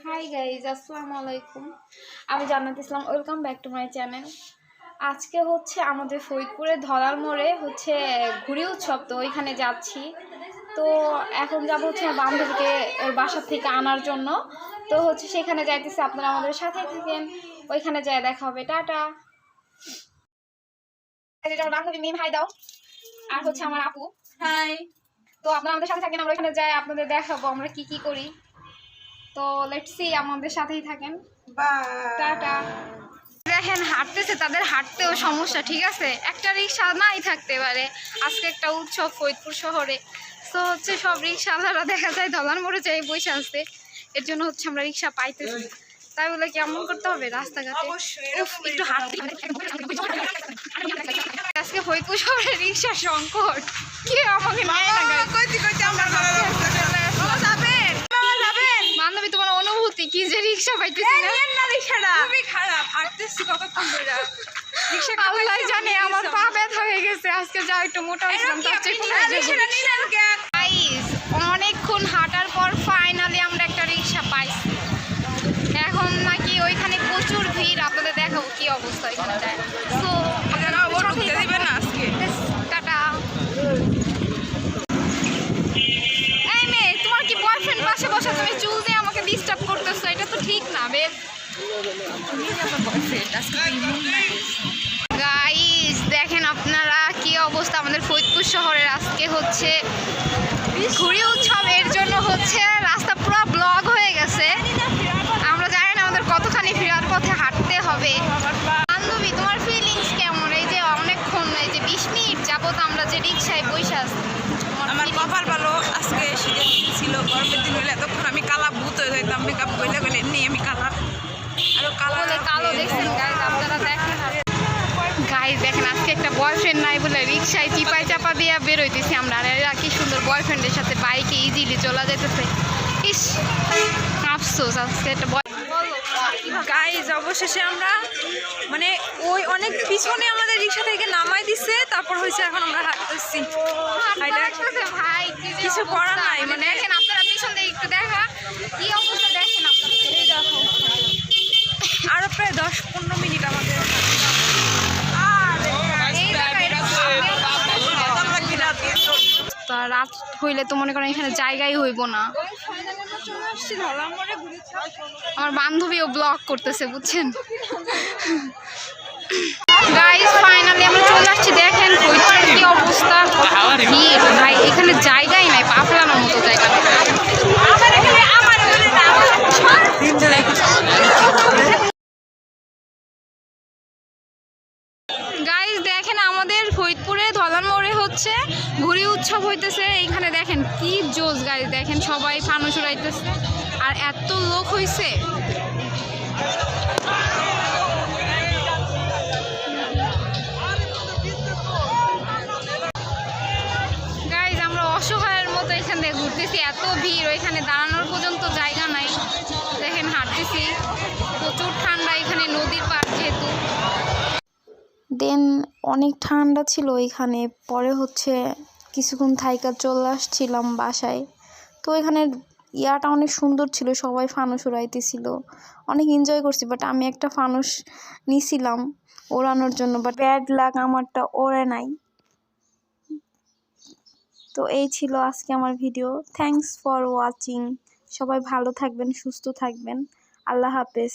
Hi guys, আসসালামু আলাইকুম। আমি Jannat Islam, welcome back to my channel. আজকে হচ্ছে আমাদের ফরিদপুরে ধলার মোড়ে হচ্ছে ঘুড়ি উৎসব, তো ওইখানে যাচ্ছি। তো এখন যাবো হচ্ছে বান্ধবীকে ওর বাসার থেকে আনার জন্য। তো হচ্ছে সেখানে যাইতেছি, আপনারা আমাদের সাথে থাকেন, ওইখানে যাই দেখা হবে। টাটা। বান্ধবী মিম হাই দাও, আর হচ্ছে আমার আপু হাই। তো আপনারা আমাদের সাথে থাকেন, আমরা ওইখানে যাই, আপনাদের দেখাবো আমরা কি কি করি। তো লেটস সি, আমাদের সাথেই থাকেন। টাটা। দেখেন হাঁটতেছে, তাদের হাঁটতেও সমস্যা, ঠিক আছে, একটা রিক্সা নাই থাকতে পারে। আজকে একটা উৎসব ফরিদপুর শহরে, তো হচ্ছে সব রিক্সাওয়ালারা দেখা যায় ধলার মোড়ে যাই বসে আসতে। এর জন্য হচ্ছে আমরা রিক্সা পাইতেছি, তাই বলে কেমন করতে হবে রাস্তাঘাটে একটু হাঁটতে। আজকে ফরিদপুর শহরে রিক্সা সংকট, কি আমাকে বান্ধবী, তোমার অনুভূতি কি যে রিক্সা পাইতেছি না? রিক্সাটা খুবই খারাপ, হাঁটতেছি কতক্ষণ ধরে, রিক্সা আল্লাহ জানে আমার পা ব্যথা হয়ে গেছে। আজকে যাও একটু মোটা হয়েছিলাম, অনেকক্ষণ হাঁটার পর ফাইনালি আমরা একটা রিক্সা পাইছি। এখন নাকি ওইখানে প্রচুর ভিড়, আপনাদের দেখাবো কি অবস্থা ওইখানে যায়। তো দিবেন না আজকে। টাটা। এই মেয়ে, তোমার কি বয়ফ্রেন্ড পাশে বসে, তুমি চুল দিয়ে আমাকে ডিস্টার্ব করতেছো, এটা তো ঠিক না বেশ। গাইস দেখেন আপনারা কি অবস্থা আমাদের ফরিদপুর শহরের। আজকে হচ্ছে ঘুড়ি উৎসব, এর জন্য হচ্ছে রাস্তা পুরো ব্লক হয়ে গেছে। আমরা জানি না আমাদের কতখানি ফেরার পথে হাঁটতে হবে। বান্ধবী, তোমার ফিলিংস কেমন? এই যে অনেকক্ষণ, এই যে 20 মিনিট যাবত আমরা যে রিক্সায় বসে আছি। আমার কপাল ভালো, আজকে শীতের দিন ছিল, গরমের দিন হলে এতক্ষণ আমি কালা ভূত হয়ে যেতাম, মেকআপ গলে গলে নেই আমি কালা, আরো কালো দেখছেন গাইজ, আপনারা দেখেন। গাইজ দেখেন আজকে একটা বয়ফ্রেন্ড নাই বলে রিক্সায় চিপাই চাপা দিয়ে বেরোইতেছি আমরা, আর এরা কি সুন্দর বয়ফ্রেন্ডের সাথে বাইকে ইজিলি চলা যাইতেছে। ইস, আফসোস আজকে একটা গাইজ। অবশেষে আমরা মানে ওই অনেক পিছনে আমাদের রিক্সা থেকে নামাই দিচ্ছে, তারপর হয়েছে এখন আমরা হাঁটতেছি। ভাই কিছু করার নাই, মানে দেখেন আপনারা পিছন দিয়ে একটু দেখা কি অবস্থা, দেখেন আপনারা দেখো। আরো প্রায় 10-15 মিনিট আমাদের। রাত হইলে তো মনে করেন এখানে জায়গাই হইব না। আমার বান্ধবীও ব্লগ করতেছে, বুঝছেন গাইস। ফাইনালি আমরা চলে আসছি, দেখেন ফরিদপুরের কি অবস্থা, ভিড় ভাই, এখানে জায়গাই নাই, পা ফেলানোর মতো জায়গা নেই। গাইস দেখেন আমাদের ফরিদপুরে ধলান মোড়ে হচ্ছে ঘুড়ি উৎসব হইতেছে। এইখানে দেখেন কি জোশ গাইস, দেখেন সবাই ফানুস উড়াইতেছে, আর এত লোক হইছে। গাইস আমরা অসহায়ের মতো এখান থেকে ঘুরতেছি, এত ভিড়, ওইখানে দাঁড়ানোর পর্যন্ত জায়গা নাই। দেখেন হাঁটতেছি, প্রচুর ঠান্ডা, এখানে নদীর পাড় যেহেতু। দেন অনেক ঠান্ডা ছিল এখানে, পরে হচ্ছে কিছুক্ষণ থাইকা চলে আসছিলাম বাসায়। তো এখানে ইয়াটা অনেক সুন্দর ছিল, সবাই ফানুস উড়াইতেছিল, অনেক এনজয় করছি। বাট আমি একটা ফানুস নিছিলাম ওড়ানোর জন্য, বাট ব্যাড লাক, আমারটা ওড়ে নাই। তো এই ছিল আজকে আমার ভিডিও। Thanks for watching. সবাই ভালো থাকবেন, সুস্থ থাকবেন। আল্লাহ হাফেজ।